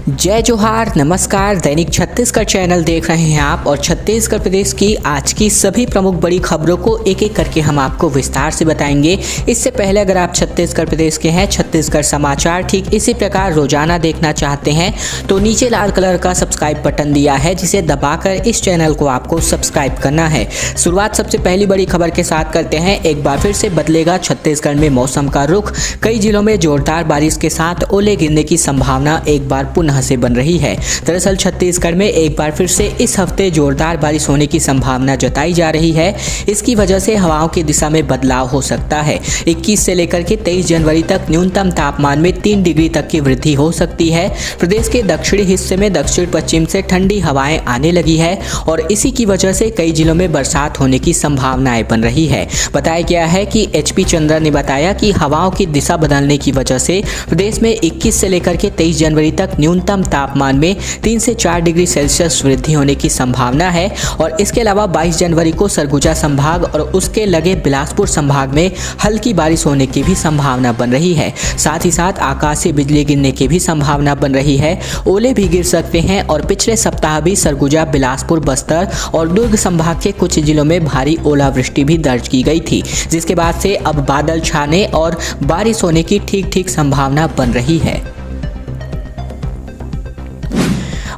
जय जोहार, नमस्कार। दैनिक छत्तीसगढ़ चैनल देख रहे हैं आप और छत्तीसगढ़ प्रदेश की आज की सभी प्रमुख बड़ी खबरों को एक एक करके हम आपको विस्तार से बताएंगे। इससे पहले अगर आप छत्तीसगढ़ प्रदेश के हैं, छत्तीसगढ़ समाचार ठीक इसी प्रकार रोजाना देखना चाहते हैं तो नीचे लाल कलर का सब्सक्राइब बटन दिया है, जिसे दबाकर इस चैनल को आपको सब्सक्राइब करना है। शुरुआत सबसे पहली बड़ी खबर के साथ करते हैं। एक बार फिर से बदलेगा छत्तीसगढ़ में मौसम का रुख। कई जिलों में जोरदार बारिश के साथ ओले गिरने की संभावना एक बार पुनः से बन रही है। दरअसल छत्तीसगढ़ में एक बार फिर से इस हफ्ते जोरदार बारिश होने की संभावना जताई जा रही है। इसकी वजह से हवाओं की दिशा में बदलाव हो सकता है। 21 से लेकर के 23 जनवरी तक न्यूनतम तापमान में 3 डिग्री तक की वृद्धि हो सकती है। प्रदेश के दक्षिणी हिस्से में दक्षिण पश्चिम से ठंडी हवाएं आने लगी है और इसी की वजह से कई जिलों में बरसात होने की संभावनाएं बन रही है। बताया गया है कि HP चंद्रा ने बताया कि हवाओं की दिशा बदलने की वजह से प्रदेश में 21 से लेकर के 23 जनवरी तक न्यूनतम तापमान में 3 से 4 डिग्री सेल्सियस वृद्धि होने की संभावना है और इसके अलावा 22 जनवरी को सरगुजा संभाग और उसके लगे बिलासपुर संभाग में हल्की बारिश होने की भी संभावना बन रही है। साथ ही साथ आकाश से बिजली गिरने की भी संभावना बन रही है। ओले भी गिर सकते हैं और पिछले सप्ताह भी सरगुजा, बिलासपुर, बस्तर और दुर्ग संभाग के कुछ जिलों में भारी ओलावृष्टि भी दर्ज की गई थी, जिसके बाद से अब बादल छाने और बारिश होने की ठीक संभावना बन रही है।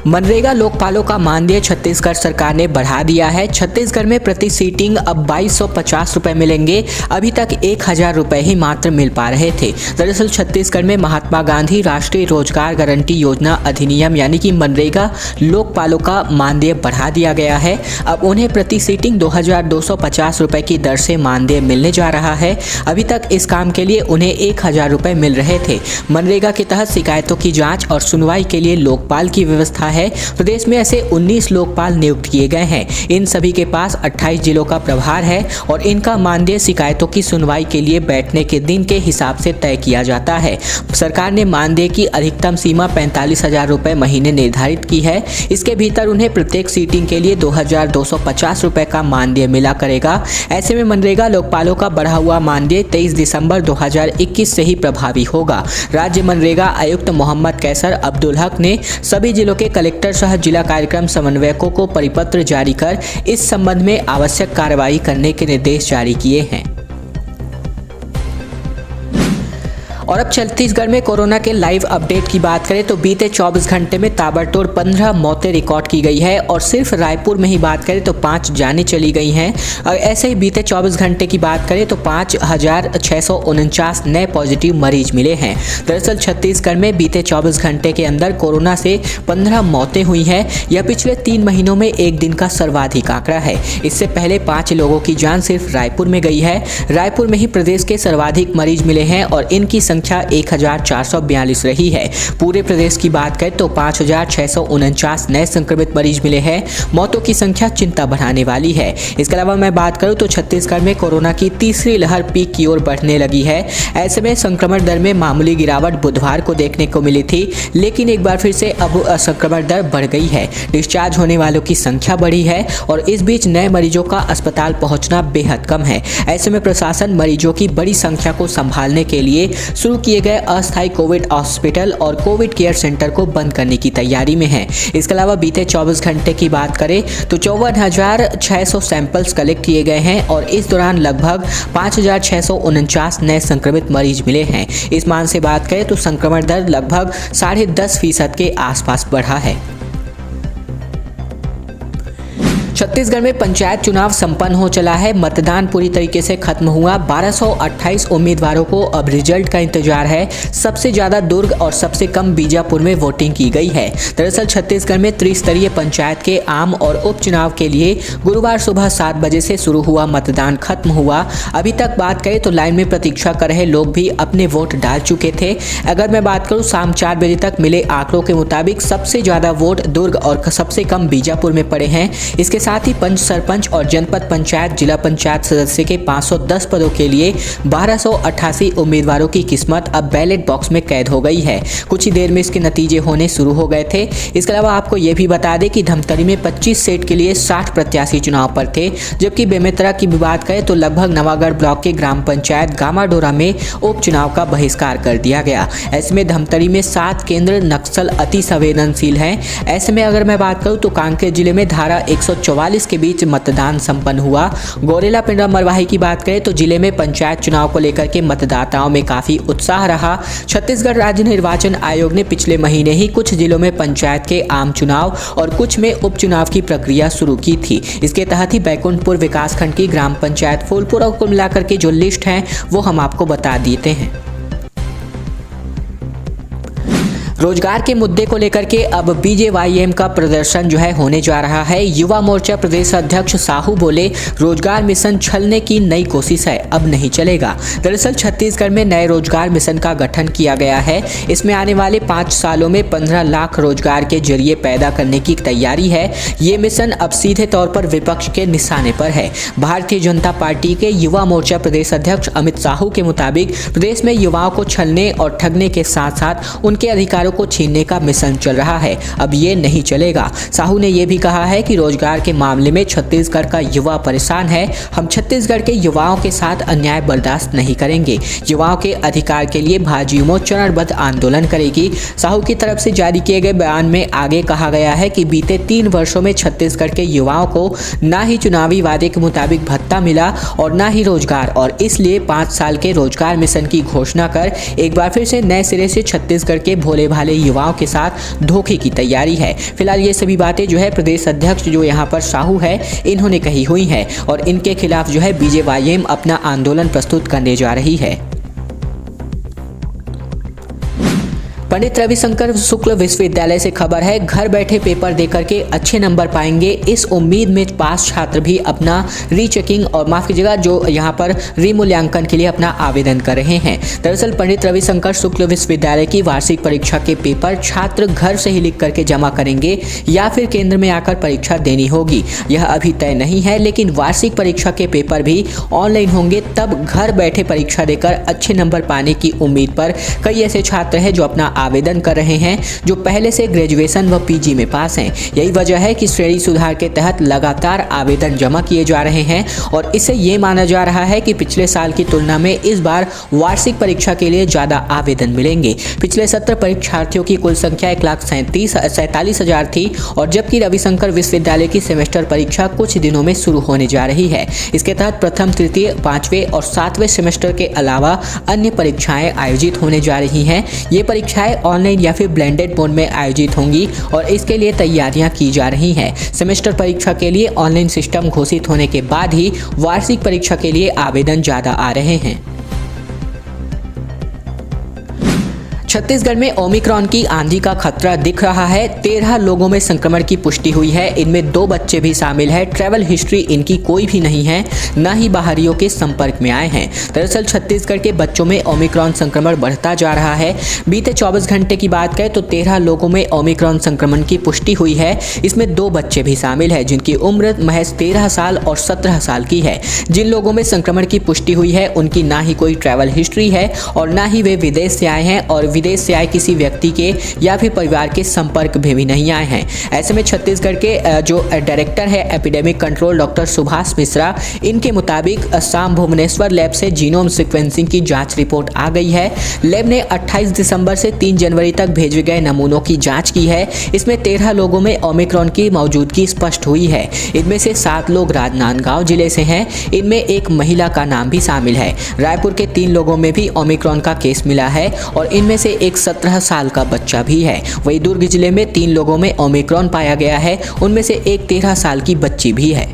मनरेगा लोकपालों का मानदेय छत्तीसगढ़ सरकार ने बढ़ा दिया है। छत्तीसगढ़ में प्रति सीटिंग अब 2250 रुपए मिलेंगे। अभी तक 1000 रुपए ही मात्र मिल पा रहे थे। दरअसल छत्तीसगढ़ में महात्मा गांधी राष्ट्रीय रोजगार गारंटी योजना अधिनियम यानी कि मनरेगा लोकपालों का मानदेय बढ़ा दिया गया है। अब उन्हें प्रति सीटिंग 2250 रुपए की दर से मानदेय मिलने जा रहा है। अभी तक इस काम के लिए उन्हें 1000 रुपए मिल रहे थे। मनरेगा के तहत शिकायतों की जाँच और सुनवाई के लिए लोकपाल की व्यवस्था है। प्रदेश में ऐसे 19 लोकपाल नियुक्त किए गए हैं। इन सभी के पास 28 जिलों का प्रभार है और इनका मानदेय शिकायतों की सुनवाई के लिए बैठने के दिन के हिसाब से तय किया जाता है। सरकार ने मानदेय की अधिकतम सीमा 45,000 रुपए महीने निर्धारित की है। इसके भीतर उन्हें प्रत्येक सीटिंग के लिए 2250 रुपए का मानदेय मिला करेगा। ऐसे में मनरेगा लोकपालों का बढ़ा हुआ मानदेय 23 दिसंबर 2021 से ही प्रभावी होगा। राज्य मनरेगा आयुक्त मोहम्मद कैसर अब्दुल हक ने सभी जिलों के कलेक्टर सह जिला कार्यक्रम समन्वयकों को परिपत्र जारी कर इस संबंध में आवश्यक कार्रवाई करने के निर्देश जारी किए हैं। और अब छत्तीसगढ़ में कोरोना के लाइव अपडेट की बात करें तो बीते 24 घंटे में ताबड़तोड़ 15 मौतें रिकॉर्ड की गई है और सिर्फ रायपुर में ही बात करें तो 5 जानें चली गई हैं। और ऐसे ही बीते 24 घंटे की बात करें तो 5649 नए पॉजिटिव मरीज मिले हैं। दरअसल छत्तीसगढ़ में बीते 24 घंटे के अंदर कोरोना से 15 मौतें हुई हैं। यह पिछले 3 महीनों में एक दिन का सर्वाधिक आंकड़ा है। इससे पहले 5 लोगों की जान सिर्फ रायपुर में गई है। रायपुर में ही प्रदेश के सर्वाधिक मरीज मिले हैं और इनकी संख्या 1442 रही है। पूरे प्रदेश की बात करें तो 5649 नए संक्रमित मरीज मिले हैं। मौतों की संख्या चिंता बढ़ाने वाली है। इसके अलावा मैं बात करूं तो छत्तीसगढ़ में कोरोना की तीसरी लहर पीक की ओर बढ़ने लगी है। ऐसे में संक्रमण दर में मामूली गिरावट बुधवार को देखने को मिली थी, लेकिन एक बार फिर से अब संक्रमण दर बढ़ गई है। डिस्चार्ज होने वालों की संख्या बढ़ी है और इस बीच नए मरीजों का अस्पताल पहुंचना बेहद कम है। ऐसे में प्रशासन मरीजों की बड़ी संख्या को संभालने के लिए शुरू किए गए अस्थायी कोविड हॉस्पिटल और कोविड केयर सेंटर को बंद करने की तैयारी में है। इसके अलावा बीते 24 घंटे की बात करें तो 54,600 सैंपल्स कलेक्ट किए गए हैं और इस दौरान लगभग 5,649 नए संक्रमित मरीज मिले हैं। इस मान से बात करें तो संक्रमण दर लगभग 10.5% के आसपास बढ़ा है। छत्तीसगढ़ में पंचायत चुनाव संपन्न हो चला है। मतदान पूरी तरीके से खत्म हुआ। 1228 उम्मीदवारों को अब रिजल्ट का इंतजार है। सबसे ज्यादा दुर्ग और सबसे कम बीजापुर में वोटिंग की गई है। दरअसल छत्तीसगढ़ में त्रिस्तरीय पंचायत के आम और उपचुनाव के लिए गुरुवार सुबह 7 बजे से शुरू हुआ मतदान खत्म हुआ। अभी तक बात करें तो लाइन में प्रतीक्षा कर रहे लोग भी अपने वोट डाल चुके थे। अगर मैं बात करूं शाम 4 बजे तक मिले आंकड़ों के मुताबिक सबसे ज्यादा वोट दुर्ग और सबसे कम बीजापुर में पड़े हैं। इसके साथ ही पंच सरपंच और जनपद पंचायत जिला पंचायत सदस्य के 510 पदों के लिए 1288 उम्मीदवारों की किस्मत अब बैलेट बॉक्स में कैद हो गई है। कुछ ही देर में इसके नतीजे होने शुरू हो गए थे। इसके अलावा आपको ये भी बता दें कि धमतरी में 25 सीट के लिए 60 प्रत्याशी चुनाव पर थे, जबकि बेमेतरा की भी बात करें तो लगभग नवागढ़ ब्लॉक के ग्राम पंचायत गामाडोरा में उपचुनाव का बहिष्कार कर दिया गया। ऐसे में धमतरी में 7 केंद्र नक्सल अति संवेदनशील हैं। ऐसे में अगर मैं बात करूं तो कांकेर जिले में धारा 144 के बीच मतदान संपन्न हुआ। गौरेला पिंडरा मरवाही की बात करें तो जिले में पंचायत चुनाव को लेकर के मतदाताओं में काफी उत्साह रहा। छत्तीसगढ़ राज्य निर्वाचन आयोग ने पिछले महीने ही कुछ जिलों में पंचायत के आम चुनाव और कुछ में उपचुनाव की प्रक्रिया शुरू की थी। इसके तहत ही बैकुंठपुर विकासखंड की ग्राम पंचायत फूलपुरा को मिलाकर के जो लिस्ट है वो हम आपको बता देते हैं। रोजगार के मुद्दे को लेकर के अब बीजेवाईएम का प्रदर्शन जो है होने जा रहा है। युवा मोर्चा प्रदेश अध्यक्ष साहू बोले, रोजगार मिशन छलने की नई कोशिश है, अब नहीं चलेगा। दरअसल छत्तीसगढ़ में नए रोजगार मिशन का गठन किया गया है। इसमें आने वाले 5 सालों में 15 लाख रोजगार के जरिए पैदा करने की तैयारी है। ये मिशन अब सीधे तौर पर विपक्ष के निशाने पर है। भारतीय जनता पार्टी के युवा मोर्चा प्रदेश अध्यक्ष अमित साहू के मुताबिक प्रदेश में युवाओं को छलने और ठगने के साथ साथ उनके अधिकारों को छीनने का मिशन चल रहा है। अब ये नहीं चलेगा। साहू ने यह भी कहा है कि रोजगार के मामले में छत्तीसगढ़ का युवा परेशान है। हम छत्तीसगढ़ के युवाओं के साथ अन्याय बर्दाश्त नहीं करेंगे। युवाओं के अधिकार के लिए भाजयुमो चरणबद्ध आंदोलन करेगी। साहू की तरफ से जारी किए गए बयान में आगे कहा गया है कि बीते 3 वर्षों में छत्तीसगढ़ के युवाओं को ना ही चुनावी वादे के मुताबिक भत्ता मिला और ना ही रोजगार, और इसलिए 5 साल के रोजगार मिशन की घोषणा कर एक बार फिर से नए सिरे से छत्तीसगढ़ के भोले भाले युवाओं के साथ धोखे की तैयारी है। फिलहाल ये सभी बातें जो है प्रदेश अध्यक्ष जो यहाँ पर साहू है इन्होंने कही हुई है और इनके खिलाफ जो है बीजेवाईएम अपना आंदोलन प्रस्तुत करने जा रही है। पंडित रविशंकर शुक्ल विश्वविद्यालय से खबर है, घर बैठे पेपर देकर के अच्छे नंबर पाएंगे, इस उम्मीद में पास छात्र भी अपना रीचेकिंग और माफ कीजिएगा जो यहाँ पर रीमूल्यांकन के लिए अपना आवेदन कर रहे हैं। दरअसल पंडित रविशंकर शुक्ल विश्वविद्यालय की वार्षिक परीक्षा के पेपर छात्र घर से ही लिख करके जमा करेंगे या फिर केंद्र में आकर परीक्षा देनी होगी, यह अभी तय नहीं है। लेकिन वार्षिक परीक्षा के पेपर भी ऑनलाइन होंगे, तब घर बैठे परीक्षा देकर अच्छे नंबर पाने की उम्मीद पर कई ऐसे छात्र हैं जो अपना आवेदन कर रहे हैं जो पहले से ग्रेजुएशन व पीजी में पास हैं। यही वजह है कि श्रेणी सुधार के तहत लगातार आवेदन जमा किए जा रहे हैं और इससे ये माना जा रहा है कि पिछले साल की तुलना में इस बार वार्षिक परीक्षा के लिए ज्यादा आवेदन मिलेंगे। पिछले सत्र परीक्षार्थियों की कुल संख्या 1,47,000 थी और जबकि रविशंकर विश्वविद्यालय की सेमेस्टर परीक्षा कुछ दिनों में शुरू होने जा रही है। इसके तहत प्रथम, तृतीय, 5वें और 7वें सेमेस्टर के अलावा अन्य परीक्षाएं आयोजित होने जा रही हैं। ये परीक्षाएं ऑनलाइन या फिर ब्लेंडेड मोड में आयोजित होंगी और इसके लिए तैयारियां की जा रही हैं। सेमेस्टर परीक्षा के लिए ऑनलाइन सिस्टम घोषित होने के बाद ही वार्षिक परीक्षा के लिए आवेदन ज्यादा आ रहे हैं। छत्तीसगढ़ में ओमिक्रॉन की आंधी का खतरा दिख रहा है। 13 लोगों में संक्रमण की पुष्टि हुई है, इनमें 2 बच्चे भी शामिल हैं। ट्रैवल हिस्ट्री इनकी कोई भी नहीं है, न ही बाहरियों के संपर्क में आए हैं। दरअसल छत्तीसगढ़ के बच्चों में ओमिक्रॉन संक्रमण बढ़ता जा रहा है। बीते 24 घंटे की बात करें तो 13 लोगों में ओमिक्रॉन संक्रमण की पुष्टि हुई है। इसमें 2 बच्चे भी शामिल हैं जिनकी उम्र महज 13 साल और 17 साल की है। जिन लोगों में संक्रमण की पुष्टि हुई है उनकी ना ही कोई ट्रैवल हिस्ट्री है और ना ही वे विदेश से आए हैं और विदेश से आए किसी व्यक्ति के या फिर परिवार के संपर्क में भी नहीं आए हैं। ऐसे में छत्तीसगढ़ के जो डायरेक्टर है epidemic control doctor Subhash Mishra, इनके मुताबिक शाम भुवनेश्वर लैब से जीनोम सीक्वेंसिंग की जांच रिपोर्ट आ गई है। लैब ने 28 दिसंबर से 3 जनवरी तक भेजे गए नमूनों की जांच की है। इसमें 13 लोगों में ओमिक्रॉन की मौजूदगी स्पष्ट हुई है। इनमें से 7 लोग राजनांदगांव जिले से हैं। इनमें एक महिला का नाम भी शामिल है। रायपुर के 3 लोगों में भी ओमिक्रॉन का केस मिला है और इनमें से एक 17 साल का बच्चा भी है। वहीं दुर्ग जिले में 3 लोगों में ओमिक्रॉन पाया गया है, उनमें से एक 13 साल की बच्ची भी है।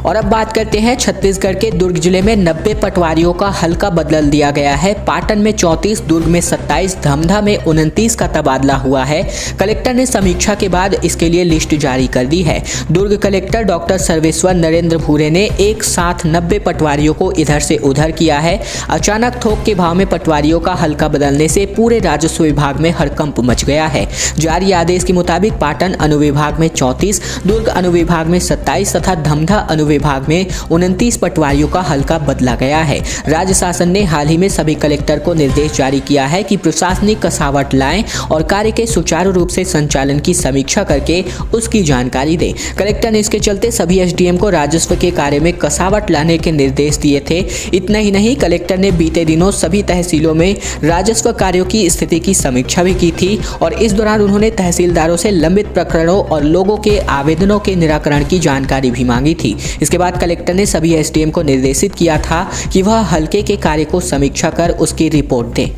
और अब बात करते हैं छत्तीसगढ़ के दुर्ग जिले में 90 पटवारियों का हल्का बदल दिया गया है। पाटन में 34, दुर्ग में 27, धमधा में 29 का तबादला हुआ है। कलेक्टर ने समीक्षा के बाद इसके लिए लिस्ट जारी कर दी है। दुर्ग कलेक्टर डॉक्टर सर्वेश्वर नरेंद्र भूरे ने एक साथ 90 पटवारियों को इधर से उधर किया है। अचानक थोक के भाव में पटवारियों का हल्का बदलने से पूरे राजस्व विभाग में हड़कंप मच गया है। जारी आदेश के मुताबिक पाटन अनुविभाग में 34, दुर्ग अनुविभाग में 27 तथा धमधा अनुविभाग में 29 पटवारियों का हल्का बदला गया है। राज्य शासन ने हाल ही में सभी कलेक्टर को निर्देश जारी किया है कि प्रशासनिक कसावट लाएं और कार्य के सुचारू रूप से संचालन की समीक्षा करके उसकी जानकारी दें। कलेक्टर ने इसके चलते सभी एसडीएम को राजस्व के कार्य में कसावट लाने के निर्देश दिए थे। इतना ही नहीं, कलेक्टर ने बीते दिनों सभी तहसीलों में राजस्व कार्यों की स्थिति की समीक्षा भी की थी और इस दौरान उन्होंने तहसीलदारों से लंबित प्रकरणों और लोगों के आवेदनों के निराकरण की जानकारी भी मांगी थी। इसके बाद कलेक्टर ने सभी एसडीएम को निर्देशित किया था कि वह हल्के के कार्य को समीक्षा कर उसकी रिपोर्ट दें।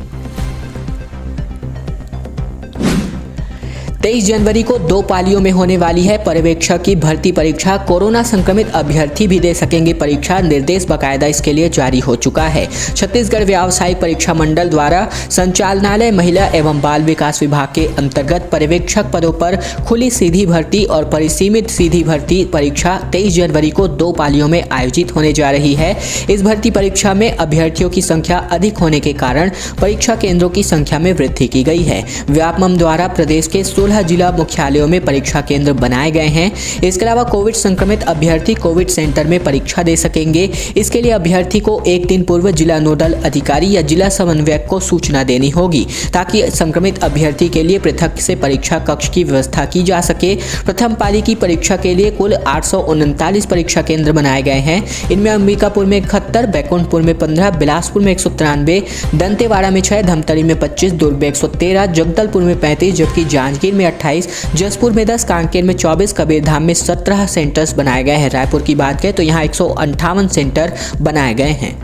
23 जनवरी को 2 पालियों में होने वाली है पर्यवेक्षक की भर्ती परीक्षा। कोरोना संक्रमित अभ्यर्थी भी दे सकेंगे परीक्षा। निर्देश बाकायदा इसके लिए जारी हो चुका है। छत्तीसगढ़ व्यावसायिक परीक्षा मंडल द्वारा संचालनालय महिला एवं बाल विकास विभाग के अंतर्गत पर्यवेक्षक पदों पर खुली सीधी भर्ती और परिसीमित सीधी भर्ती परीक्षा 23 जनवरी को 2 पालियों में आयोजित होने जा रही है। इस भर्ती परीक्षा में अभ्यर्थियों की संख्या अधिक होने के कारण परीक्षा केंद्रों की संख्या में वृद्धि की गई है। व्यापमं द्वारा प्रदेश के 16 जिला मुख्यालयों में परीक्षा केंद्र बनाए गए हैं। इसके अलावा कोविड संक्रमित अभ्यर्थी कोविड सेंटर में परीक्षा दे सकेंगे। इसके लिए अभ्यर्थी को एक दिन पूर्व जिला नोडल अधिकारी या जिला समन्वयक को सूचना देनी होगी ताकि संक्रमित अभ्यर्थी के लिए पृथक से परीक्षा कक्ष की व्यवस्था की जा सके। प्रथम पाली की परीक्षा के लिए कुल 839 परीक्षा केंद्र बनाए गए हैं। इनमें अंबिकापुर में 71, बैकुंठपुर में 15, बिलासपुर में 193, दंतेवाड़ा में 6, धमतरी में 25, दुर्ग में 113, जगदलपुर में 35, जबकि जांजगीर में 28, जसपुर में 10, कांकेर में 24, कबीरधाम में 17 सेंटर्स बनाए गए हैं। रायपुर की बात करें तो यहाँ 158 सेंटर बनाए गए हैं।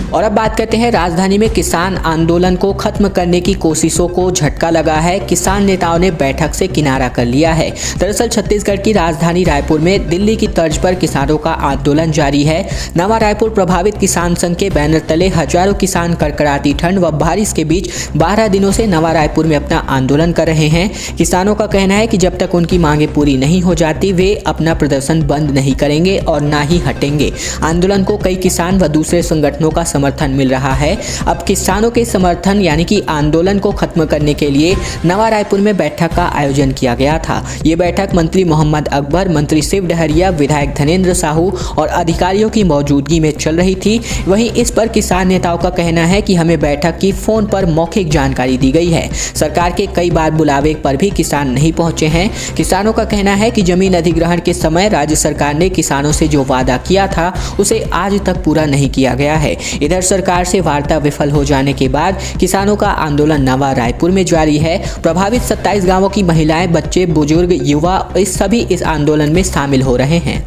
और अब बात करते हैं, राजधानी में किसान आंदोलन को खत्म करने की कोशिशों को झटका लगा है। किसान नेताओं ने बैठक से किनारा कर लिया है। दरअसल छत्तीसगढ़ की राजधानी रायपुर में दिल्ली की तर्ज पर किसानों का आंदोलन जारी है। नवा रायपुर प्रभावित किसान संघ के बैनर तले हजारों किसान कड़कड़ाती ठंड व बारिश के बीच 12 दिनों से नवा रायपुर में अपना आंदोलन कर रहे हैं। किसानों का कहना है कि जब तक उनकी मांगे पूरी नहीं हो जाती वे अपना प्रदर्शन बंद नहीं करेंगे और ना ही हटेंगे। आंदोलन को कई किसान व दूसरे संगठनों का समर्थन मिल रहा है। अब किसानों के समर्थन यानी कि आंदोलन को खत्म करने के लिए नवा रायपुर में बैठक का आयोजन किया गया था। ये बैठक मंत्री मोहम्मद अकबर, मंत्री शिव डहरिया, विधायक धनेंद्र साहू और अधिकारियों की मौजूदगी में चल रही थी। वहीं इस पर किसान नेताओं का कहना है कि हमें बैठक की फोन पर मौखिक जानकारी दी गई है। सरकार के कई बार बुलावे पर भी किसान नहीं पहुंचे हैं। किसानों का कहना है कि जमीन अधिग्रहण के समय राज्य सरकार ने किसानों से जो वादा किया था उसे आज तक पूरा नहीं किया गया है। इधर सरकार से वार्ता विफल हो जाने के बाद किसानों का आंदोलन नवा रायपुर में जारी है। प्रभावित 27 गांवों की महिलाएं, बच्चे, बुजुर्ग, युवा इस सभी इस आंदोलन में शामिल हो रहे हैं।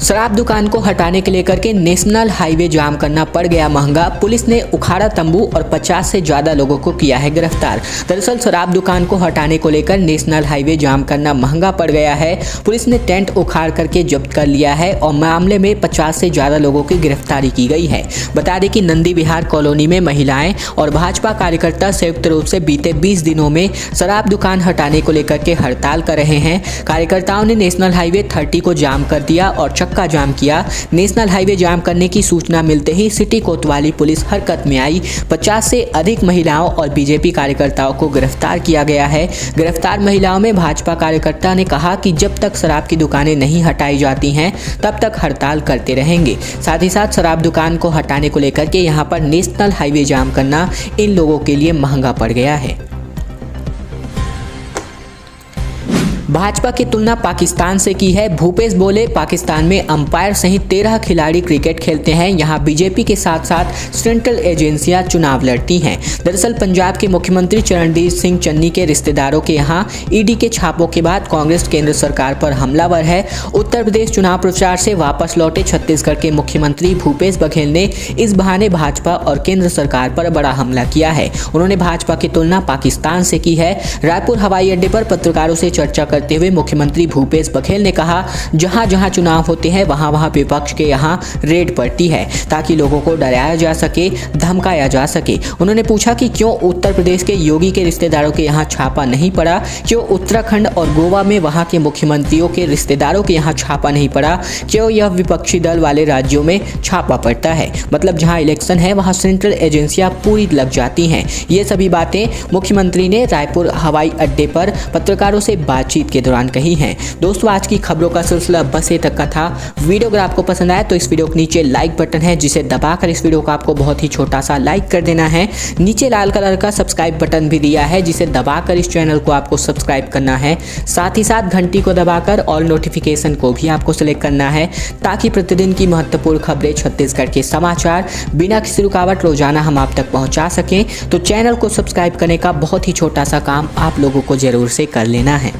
शराब दुकान को हटाने के लेकर के नेशनल हाईवे जाम करना पड़ गया महंगा। पुलिस ने उखाड़ा तंबू और 50 से ज्यादा लोगों को किया है गिरफ्तार। दरअसल शराब दुकान को हटाने को लेकर नेशनल हाईवे जाम करना महंगा पड़ गया है। पुलिस ने टेंट उखाड़ करके जब्त कर लिया है और मामले में 50 से ज्यादा लोगों की गिरफ्तारी की गई है। बता दें कि नंदी विहार कॉलोनी में महिलाएं और भाजपा कार्यकर्ता संयुक्त रूप से बीते 20 दिनों में शराब दुकान हटाने को लेकर के हड़ताल कर रहे हैं। कार्यकर्ताओं ने नेशनल हाईवे 30 को जाम कर दिया और का जाम किया। नेशनल हाईवे जाम करने की सूचना मिलते ही सिटी कोतवाली पुलिस हरकत में आई। 50 से अधिक महिलाओं और बीजेपी कार्यकर्ताओं को गिरफ्तार किया गया है। गिरफ्तार महिलाओं में भाजपा कार्यकर्ता ने कहा कि जब तक शराब की दुकानें नहीं हटाई जाती हैं तब तक हड़ताल करते रहेंगे। साथ ही साथ शराब दुकान को हटाने को लेकर के यहाँ पर नेशनल हाईवे जाम करना इन लोगों के लिए महंगा पड़ गया है। भाजपा की तुलना पाकिस्तान से की है। भूपेश बोले, पाकिस्तान में अंपायर सहित 13 खिलाड़ी क्रिकेट खेलते हैं। यहाँ बीजेपी के साथ साथ सेंट्रल एजेंसियां चुनाव लड़ती हैं। दरअसल पंजाब के मुख्यमंत्री चरणजीत सिंह चन्नी के रिश्तेदारों के यहाँ ईडी के छापों के बाद कांग्रेस केंद्र सरकार पर हमलावर है। उत्तर प्रदेश चुनाव प्रचार से वापस लौटे छत्तीसगढ़ के मुख्यमंत्री भूपेश बघेल ने इस बहाने भाजपा और केंद्र सरकार पर बड़ा हमला किया है। उन्होंने भाजपा की तुलना पाकिस्तान से की है। रायपुर हवाई अड्डे पर पत्रकारों से चर्चा करते हुए मुख्यमंत्री भूपेश बघेल ने कहा, जहां जहां चुनाव होते हैं वहां वहां विपक्ष के यहां रेड पड़ती है ताकि लोगों को डराया जा सके, धमकाया जा सके। उन्होंने पूछा कि क्यों उत्तर प्रदेश के योगी के रिश्तेदारों के यहाँ छापा नहीं पड़ा, क्यों उत्तराखंड और गोवा में वहां के मुख्यमंत्रियों के रिश्तेदारों के यहाँ छापा नहीं पड़ा, क्यों यह विपक्षी दल वाले राज्यों में छापा पड़ता है। मतलब जहां इलेक्शन है वहां सेंट्रल एजेंसियां पूरी लग जाती हैं। ये सभी बातें मुख्यमंत्री ने रायपुर हवाई अड्डे पर पत्रकारों से बातचीत के दौरान कही हैं। दोस्तों, आज की खबरों का सिलसिला बस ये तक का था। वीडियो अगर आपको पसंद आया तो इस वीडियो के नीचे लाइक बटन है, जिसे दबाकर इस वीडियो को आपको बहुत ही छोटा सा लाइक कर देना है। नीचे लाल कलर का सब्सक्राइब बटन भी दिया है, जिसे दबाकर इस चैनल को आपको सब्सक्राइब करना है। साथ ही साथ घंटी को दबाकर ऑल नोटिफिकेशन को भी आपको सिलेक्ट करना है, ताकि प्रतिदिन की महत्वपूर्ण खबरें, छत्तीसगढ़ के समाचार बिना किसी रुकावट रोजाना हम आप तक पहुंचा सकें। तो चैनल को सब्सक्राइब करने का बहुत ही छोटा सा काम आप लोगों को जरूर से कर लेना है।